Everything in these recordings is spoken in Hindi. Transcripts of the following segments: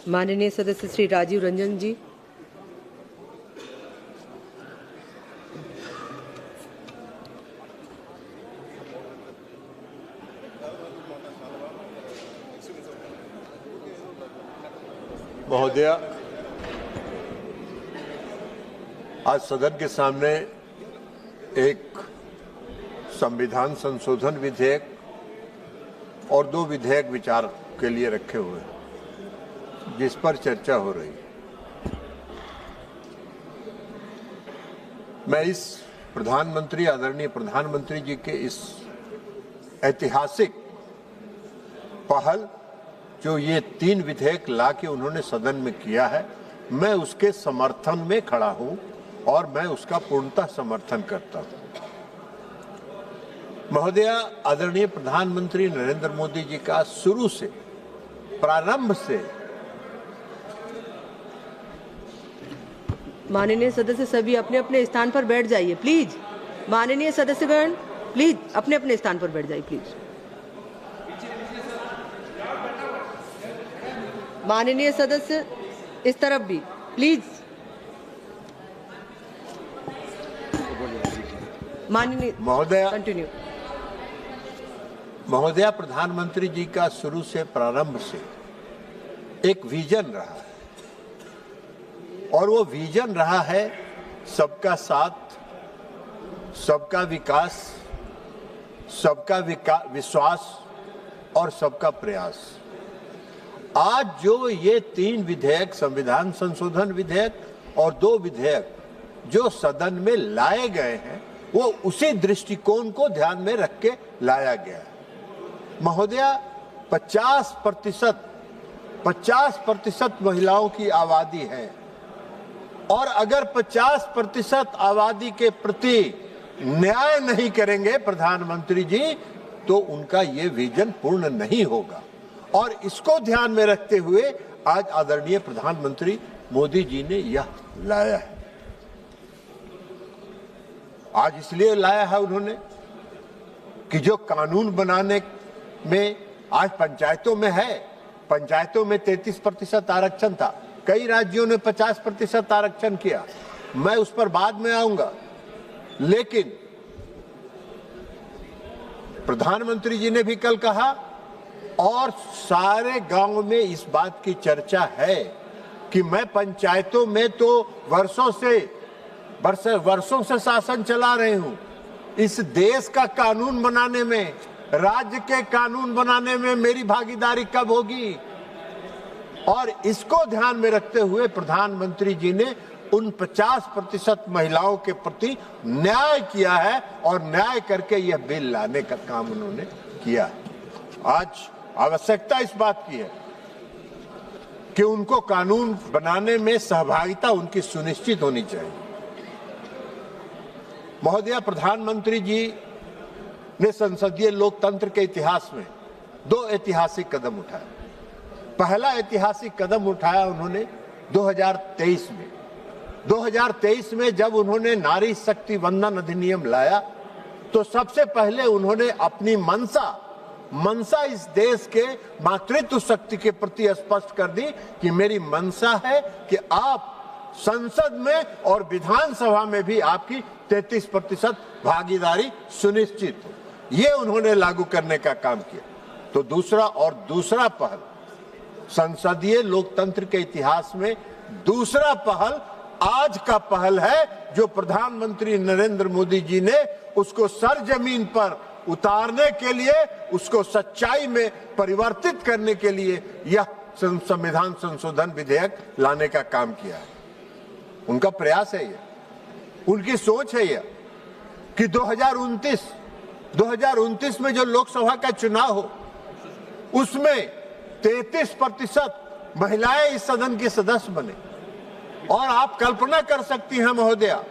माननीय सदस्य श्री राजीव रंजन जी। महोदय, आज सदन के सामने एक संविधान संशोधन विधेयक और 2 विधेयक विचार के लिए रखे हुए हैं, जिस पर चर्चा हो रही है। मैं इस आदरणीय प्रधानमंत्री जी के इस ऐतिहासिक पहल जो ये 3 विधेयक ला के उन्होंने सदन में किया है, मैं उसके समर्थन में खड़ा हूं और मैं उसका पूर्णतः समर्थन करता हूं। महोदय, आदरणीय प्रधानमंत्री नरेंद्र मोदी जी का शुरू से, प्रारंभ से, माननीय सदस्य सभी अपने अपने स्थान पर बैठ जाइए प्लीज। माननीय सदस्यगण प्लीज अपने अपने स्थान पर बैठ जाइए प्लीज। माननीय सदस्य इस तरफ भी प्लीज। माननीय महोदय, कंटिन्यू। महोदया, प्रधानमंत्री जी का शुरू से, प्रारंभ से एक विजन रहा है और वो विजन रहा है सबका साथ, सबका विकास, सबका विश्वास और सबका प्रयास। आज जो ये 3 विधेयक, संविधान संशोधन विधेयक और 2 विधेयक जो सदन में लाए गए हैं, वो उसी दृष्टिकोण को ध्यान में रख के लाया गया है। महोदय, 50% महिलाओं की आबादी है और अगर 50% आबादी के प्रति न्याय नहीं करेंगे प्रधानमंत्री जी, तो उनका ये विजन पूर्ण नहीं होगा। और इसको ध्यान में रखते हुए आज आदरणीय प्रधानमंत्री मोदी जी ने यह लाया है। आज इसलिए लाया है उन्होंने कि जो कानून बनाने में आज पंचायतों में है, पंचायतों में 33% आरक्षण था, कई राज्यों ने 50% आरक्षण किया, मैं उस पर बाद में आऊंगा। लेकिन प्रधानमंत्री जी ने भी कल कहा और सारे गांव में इस बात की चर्चा है कि मैं पंचायतों में तो वर्षों से शासन चला रही हूं। इस देश का कानून बनाने में, राज्य के कानून बनाने में मेरी भागीदारी कब होगी? और इसको ध्यान में रखते हुए प्रधानमंत्री जी ने उन 50% महिलाओं के प्रति न्याय किया है और न्याय करके यह बिल लाने का काम उन्होंने किया। आज आवश्यकता इस बात की है कि उनको कानून बनाने में सहभागिता उनकी सुनिश्चित होनी चाहिए। महोदय, प्रधानमंत्री जी ने संसदीय लोकतंत्र के इतिहास में 2 ऐतिहासिक कदम उठाए। पहला ऐतिहासिक कदम उठाया उन्होंने 2023 में। 2023 में जब उन्होंने नारी शक्ति वंदन अधिनियम लाया, तो सबसे पहले उन्होंने अपनी मनसा इस देश के मातृत्व शक्ति के प्रति स्पष्ट कर दी कि मेरी मनसा है कि आप संसद में और विधानसभा में भी आपकी 33% भागीदारी सुनिश्चित हो। ये उन्होंने लागू करने का काम किया। तो दूसरा पहल, संसदीय लोकतंत्र के इतिहास में दूसरा पहल आज का पहल है, जो प्रधानमंत्री नरेंद्र मोदी जी ने उसको सरजमीन पर उतारने के लिए, उसको सच्चाई में परिवर्तित करने के लिए यह संविधान संशोधन विधेयक लाने का काम किया है। उनका प्रयास है, यह उनकी सोच है यह कि 2029 में जो लोकसभा का चुनाव हो, उसमें 33% महिलाएं इस सदन के सदस्य बने। और आप कल्पना कर सकती हैं महोदया,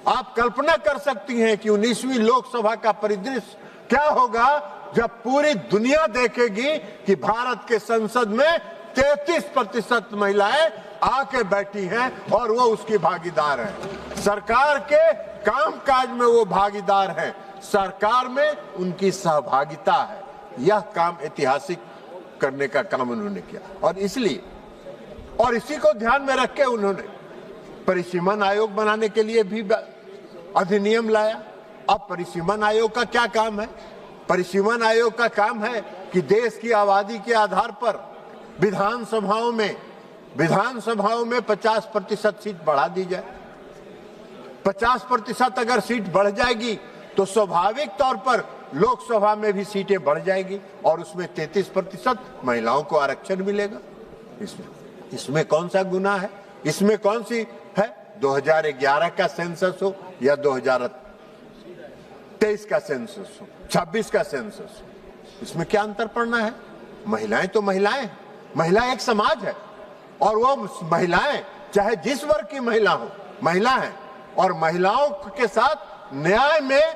आप कल्पना कर सकती हैं कि 19वीं लोकसभा का परिदृश्य क्या होगा जब पूरी दुनिया देखेगी कि भारत के संसद में 33% महिलाएं आके बैठी हैं और वो उसकी भागीदार हैं। सरकार के कामकाज में वो भागीदार हैं, सरकार में उनकी सहभागिता है। यह काम ऐतिहासिक करने का काम उन्होंने किया और इसलिए और इसी को ध्यान में रख के उन्होंने परिसीमन आयोग बनाने के लिए भी अधिनियम लाया। अब परिसीमन आयोग का क्या काम है? परिसीमन आयोग का काम है कि देश की आबादी के आधार पर विधानसभाओं में 50% सीट बढ़ा दी जाए। 50% अगर सीट बढ़ जाएगी तो स्वाभाविक तौर पर लोकसभा में भी सीटें बढ़ जाएगी और उसमें 33% महिलाओं को आरक्षण मिलेगा। इसमें कौन सा गुनाह है? इसमें कौन सी है? 2011 का सेंसस हो या 2023 का सेंसस हो, 26 का सेंसस हो, इसमें क्या अंतर पड़ना है? महिलाएं तो महिलाएं, महिला एक समाज है और वो महिलाएं चाहे जिस वर्ग की महिला हो, महिला है। और महिलाओं के साथ न्याय में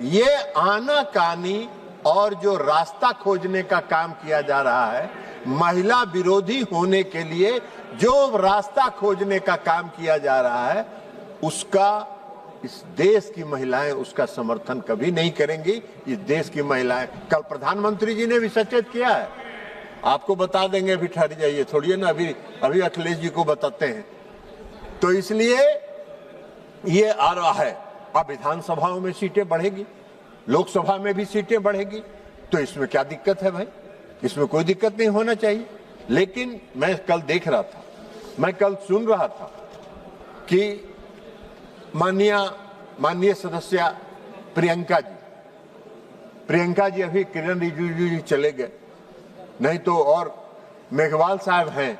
ये आनाकानी और जो रास्ता खोजने का काम किया जा रहा है, महिला विरोधी होने के लिए जो रास्ता खोजने का काम किया जा रहा है, उसका इस देश की महिलाएं उसका समर्थन कभी नहीं करेंगी। इस देश की महिलाएं, कल प्रधानमंत्री जी ने भी सचेत किया है, आपको बता देंगे, अभी ठहर जाइए थोड़ी ना, अभी अखिलेश जी को बताते हैं। तो इसलिए ये आ रहा है, अब विधानसभाओं में सीटें बढ़ेगी, लोकसभा में भी सीटें बढ़ेगी, तो इसमें क्या दिक्कत है भाई? इसमें कोई दिक्कत नहीं होना चाहिए। लेकिन मैं कल देख रहा था, मैं कल सुन रहा था कि माननीय सदस्य प्रियंका जी अभी किरण रिजिजू जी चले गए, नहीं तो और मेघवाल साहब हैं,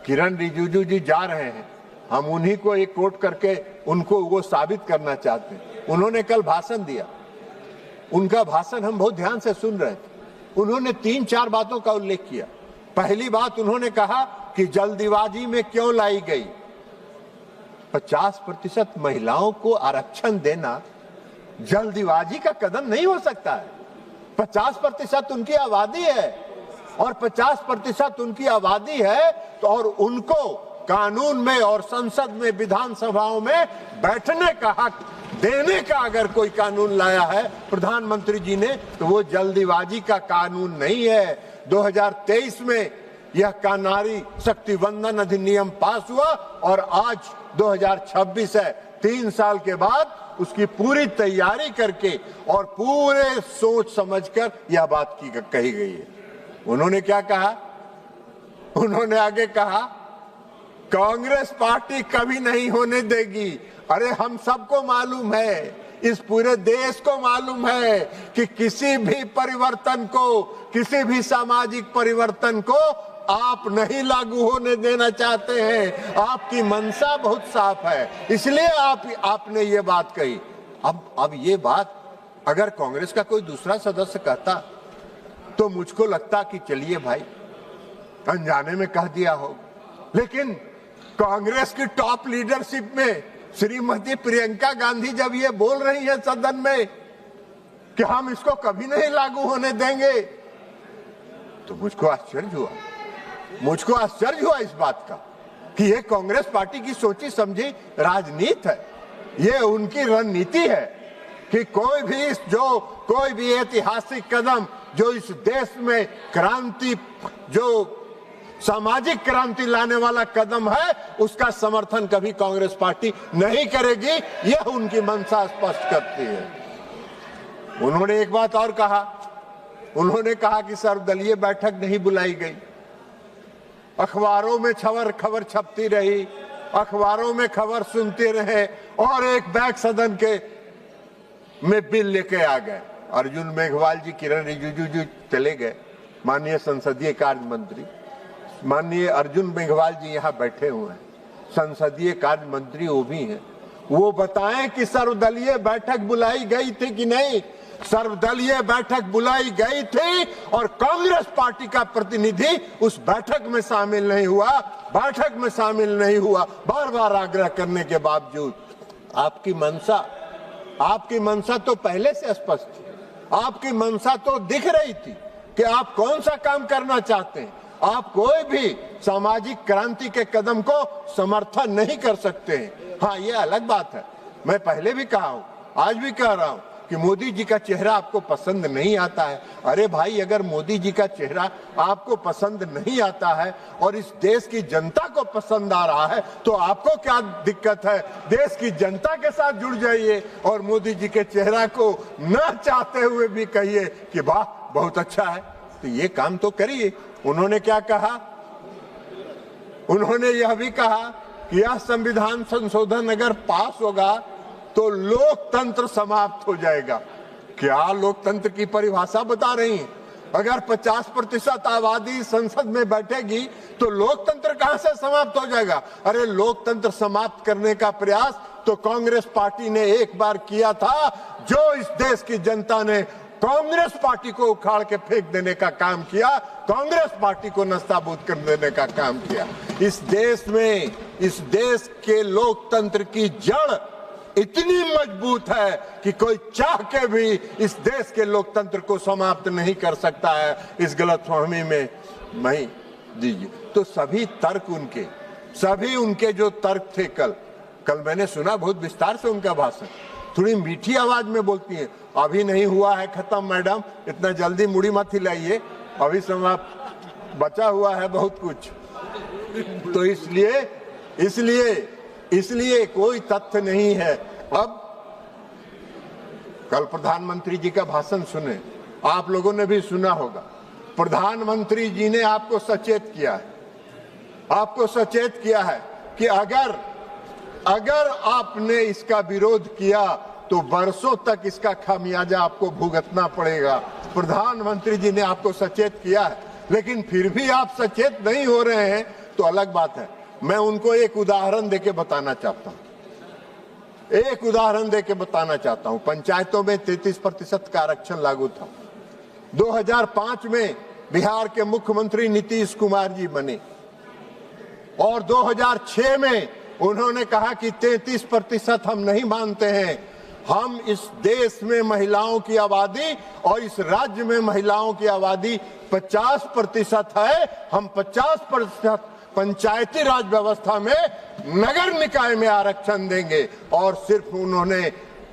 किरण रिजिजू जी जा रहे हैं, हम उन्हीं को एक कोट करके उनको वो साबित करना चाहते हैं। उन्होंने कल भाषण दिया, उनका भाषण हम बहुत ध्यान से सुन रहे थे। उन्होंने 3-4 बातों का उल्लेख किया। पहली बात उन्होंने कहा कि जल्दीबाजी में क्यों लाई गई। 50% महिलाओं को आरक्षण देना जल्दीबाजी का कदम नहीं हो सकता है। 50% उनकी आबादी है और 50% उनकी आबादी है तो और उनको कानून में और संसद में, विधानसभाओं में बैठने का हक देने का अगर कोई कानून लाया है प्रधानमंत्री जी ने, तो वो जल्दीबाजी का कानून नहीं है। 2023 में यह का नारी शक्ति वंदन अधिनियम पास हुआ और आज 2026 है। 3 साल के बाद उसकी पूरी तैयारी करके और पूरे सोच समझकर यह बात कही गई है। उन्होंने क्या कहा? उन्होंने आगे कहा कांग्रेस पार्टी कभी नहीं होने देगी। अरे हम सबको मालूम है, इस पूरे देश को मालूम है कि किसी भी परिवर्तन को, किसी भी सामाजिक परिवर्तन को आप नहीं लागू होने देना चाहते हैं। आपकी मंशा बहुत साफ है, इसलिए आपने ये बात कही। अब ये बात अगर कांग्रेस का कोई दूसरा सदस्य कहता तो मुझको लगता कि चलिए भाई अनजाने में कह दिया हो, लेकिन कांग्रेस की टॉप लीडरशिप में श्रीमती प्रियंका गांधी जब ये बोल रही है सदन में कि हम इसको कभी नहीं लागू होने देंगे, तो मुझको आश्चर्य हुआ इस बात का कि ये कांग्रेस पार्टी की सोची समझी राजनीति है। ये उनकी रणनीति है कि कोई भी ऐतिहासिक कदम जो इस देश में क्रांति, जो सामाजिक क्रांति लाने वाला कदम है, उसका समर्थन कभी कांग्रेस पार्टी नहीं करेगी। यह उनकी मंशा स्पष्ट करती है। उन्होंने एक बात और कहा, उन्होंने कहा कि सर्वदलीय बैठक नहीं बुलाई गई। अखबारों में खबर छपती रही, अखबारों में खबर सुनते रहे और एक बैग सदन के में बिल लेके आ गए। अर्जुन मेघवाल जी, किरण रिजिजू जी चले गए, माननीय संसदीय कार्य मंत्री माननीय अर्जुन मेघवाल जी यहाँ बैठे हुए हैं, संसदीय कार्य मंत्री वो भी हैं। वो बताएं कि सर्वदलीय बैठक बुलाई गई थी कि नहीं। सर्वदलीय बैठक बुलाई गई थी और कांग्रेस पार्टी का प्रतिनिधि उस बैठक में शामिल नहीं हुआ, बार बार आग्रह करने के बावजूद। आपकी मंशा तो पहले से स्पष्ट थी, आपकी मंशा तो दिख रही थी कि आप कौन सा काम करना चाहते हैं। आप कोई भी सामाजिक क्रांति के कदम को समर्थन नहीं कर सकते हैं। हाँ, ये अलग बात है, मैं पहले भी कहा हूं, आज भी कह रहा हूं कि मोदी जी का चेहरा आपको पसंद नहीं आता है। अरे भाई, अगर मोदी जी का चेहरा आपको पसंद नहीं आता है और इस देश की जनता को पसंद आ रहा है तो आपको क्या दिक्कत है? देश की जनता के साथ जुड़ जाइए और मोदी जी के चेहरा को न चाहते हुए भी कहिए कि वाह बहुत अच्छा है। तो ये काम तो करिए। उन्होंने क्या कहा? उन्होंने यह भी कहा कि यह संविधान संशोधन अगर पास होगा तो लोकतंत्र समाप्त हो जाएगा। क्या लोकतंत्र की परिभाषा बता रही हैं? अगर 50% आबादी संसद में बैठेगी तो लोकतंत्र कहां से समाप्त हो जाएगा? अरे लोकतंत्र समाप्त करने का प्रयास तो कांग्रेस पार्टी ने एक बार किया था, जो इस देश की जनता ने कांग्रेस पार्टी को उखाड़ के फेंक देने का काम किया, कांग्रेस पार्टी को नस्ताबूद कर देने का काम किया। इस देश में, इस देश के लोकतंत्र की जड़ इतनी मजबूत है कि कोई चाह के भी इस देश के लोकतंत्र को समाप्त नहीं कर सकता है। इस गलतफहमी में नहीं दीजिए। तो सभी तर्क उनके जो तर्क थे, कल मैंने सुना बहुत विस्तार से उनका भाषण, थोड़ी मीठी आवाज में बोलती है। अभी नहीं हुआ है खत्म मैडम, इतना जल्दी मुड़ी मत हिलाइए, अभी समय बचा हुआ है बहुत कुछ। तो इसलिए कोई तथ्य नहीं है। अब कल प्रधानमंत्री जी का भाषण सुने, आप लोगों ने भी सुना होगा। प्रधानमंत्री जी ने आपको सचेत किया है कि अगर आपने इसका विरोध किया तो बरसों तक इसका खामियाजा आपको भुगतना पड़ेगा। प्रधानमंत्री जी ने आपको सचेत किया है, लेकिन फिर भी आप सचेत नहीं हो रहे हैं तो अलग बात है। मैं उनको एक उदाहरण देके बताना चाहता हूं। पंचायतों में 33% का आरक्षण लागू था। 2005 में बिहार के मुख्यमंत्री नीतीश कुमार जी बने और 2006 में उन्होंने कहा कि 33% हम नहीं मानते हैं। हम इस देश में महिलाओं की आबादी और इस राज्य में महिलाओं की आबादी 50% है। हम 50% पंचायती राज व्यवस्था में नगर निकाय में आरक्षण देंगे। और सिर्फ उन्होंने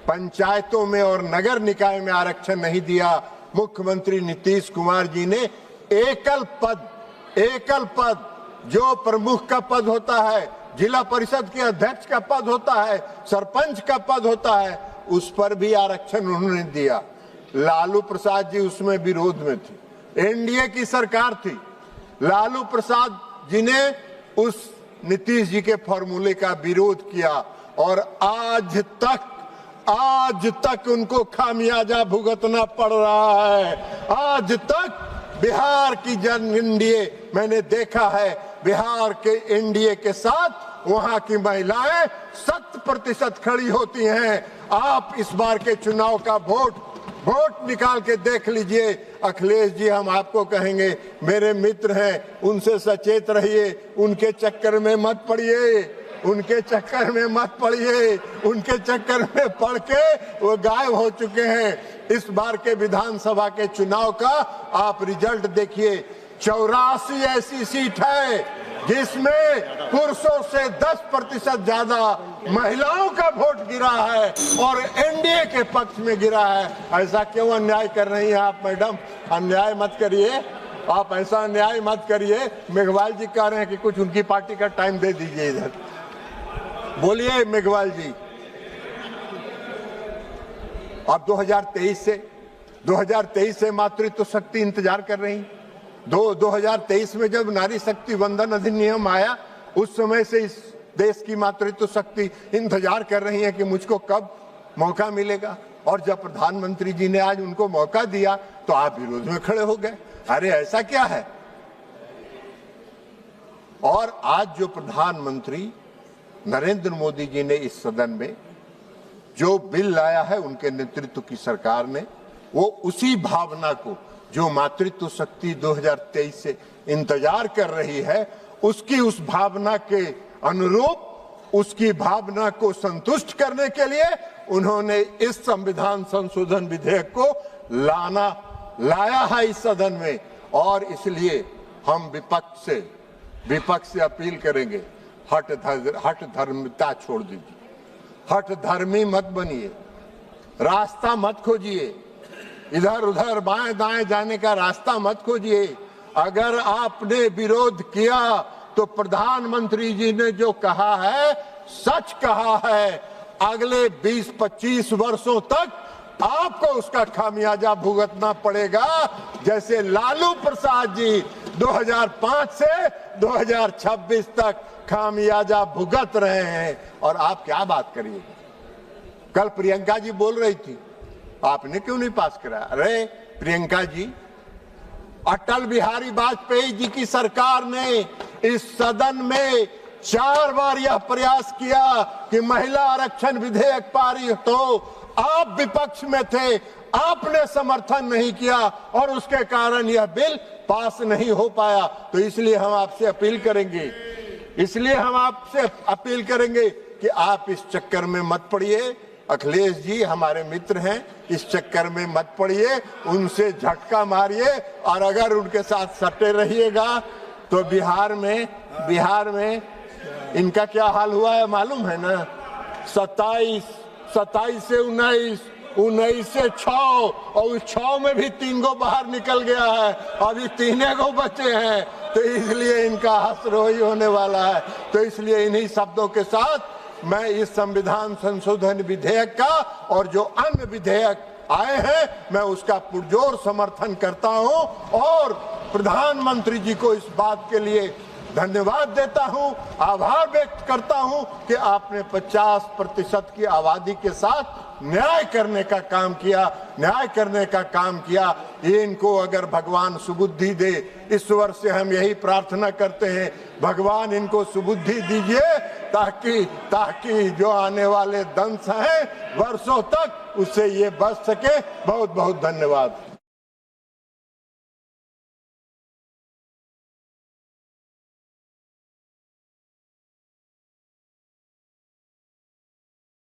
पंचायतों में और नगर निकाय में आरक्षण नहीं दिया, मुख्यमंत्री नीतीश कुमार जी ने एकल पद जो प्रमुख का पद होता है, जिला परिषद के अध्यक्ष का पद होता है, सरपंच का पद होता है, उस पर भी आरक्षण उन्होंने दिया। लालू प्रसाद जी उसमें विरोध में थे। एनडीए की सरकार थी। लालू प्रसाद जी ने उस नीतीश जी के फॉर्मूले का विरोध किया और आज तक उनको खामियाजा भुगतना पड़ रहा है। आज तक बिहार की जन एनडीए, मैंने देखा है बिहार के एनडीए के साथ वहां की महिलाएं 100% खड़ी होती हैं। आप इस बार के चुनाव का वोट निकाल के देख लीजिए। अखिलेश जी, हम आपको कहेंगे, मेरे मित्र हैं, उनसे सचेत रहिए, उनके चक्कर में मत पड़िए, उनके चक्कर में पड़ के वो गायब हो चुके हैं। इस बार के विधानसभा के चुनाव का आप रिजल्ट देखिए। 84 ऐसी सीट है जिसमें पुरुषों से 10% ज्यादा महिलाओं का वोट गिरा है और एनडीए के पक्ष में गिरा है। ऐसा क्यों अन्याय कर रही हैं आप मैडम? अन्याय मत करिए, आप ऐसा अन्याय मत करिए। मेघवाल जी कह रहे हैं कि कुछ उनकी पार्टी का टाइम दे दीजिए इधर। बोलिए मेघवाल जी। अब 2023 से मातृत्व शक्ति इंतजार कर रही। 2023 में जब नारी शक्ति वंदन अधिनियम आया, उस समय से इस देश की मातृत्व शक्ति इंतजार कर रही है कि मुझको कब मौका मिलेगा। और जब प्रधानमंत्री जी ने आज उनको मौका दिया तो आप विरोध में खड़े हो गए। अरे ऐसा क्या है? और आज जो प्रधानमंत्री नरेंद्र मोदी जी ने इस सदन में जो बिल लाया है उनके नेतृत्व की सरकार ने, वो उसी भावना को जो मातृत्व शक्ति 2023 से इंतजार कर रही है, उसकी उस भावना के अनुरूप, उसकी भावना को संतुष्ट करने के लिए उन्होंने इस संविधान संशोधन विधेयक को लाया है इस सदन में। और इसलिए हम विपक्ष से अपील करेंगे, हठ धर्मिता छोड़ दीजिए, हठ धर्मी मत बनिए। रास्ता मत खोजिए, इधर उधर बाएं दाएं जाने का रास्ता मत खोजिए। अगर आपने विरोध किया तो प्रधानमंत्री जी ने जो कहा है सच कहा है। अगले 20-25 वर्षों तक आपको उसका खामियाजा भुगतना पड़ेगा, जैसे लालू प्रसाद जी 2005 से 2026 तक खामियाजा भुगत रहे हैं। और आप क्या बात करिएगा? कल प्रियंका जी बोल रही थी, आपने क्यों नहीं पास कराया? अरे प्रियंका जी, अटल बिहारी वाजपेयी जी की सरकार ने इस सदन में 4 बार यह प्रयास किया कि महिला आरक्षण विधेयक पारित हो। आप विपक्ष में थे, आपने समर्थन नहीं किया और उसके कारण यह बिल पास नहीं हो पाया। तो इसलिए हम आपसे अपील करेंगे कि आप इस चक्कर में मत पड़िए। अखिलेश जी हमारे मित्र हैं, इस चक्कर में मत पड़िए, उनसे झटका मारिए। और अगर उनके साथ सटे रहिएगा तो बिहार में इनका क्या हाल हुआ है मालूम है ना? 27 से 19 से 6 और उस 6 में भी 3 गो बाहर निकल गया है, अभी 3 गो बचे हैं। तो इसलिए इनका हसरोई होने वाला है। तो इसलिए इन्हीं शब्दों के साथ मैं इस संविधान संशोधन विधेयक का और जो अन्य विधेयक आए हैं मैं उसका पुरजोर समर्थन करता हूं और प्रधानमंत्री जी को इस बात के लिए धन्यवाद देता हूं, आभार व्यक्त करता हूं कि आपने 50% की आबादी के साथ न्याय करने का काम किया। ये इनको अगर भगवान सुबुद्धि दे, इस वर्ष से हम यही प्रार्थना करते हैं, भगवान इनको सुबुद्धि दीजिए ताकि जो आने वाले दंश हैं वर्षों तक उससे ये बच सके। बहुत बहुत धन्यवाद।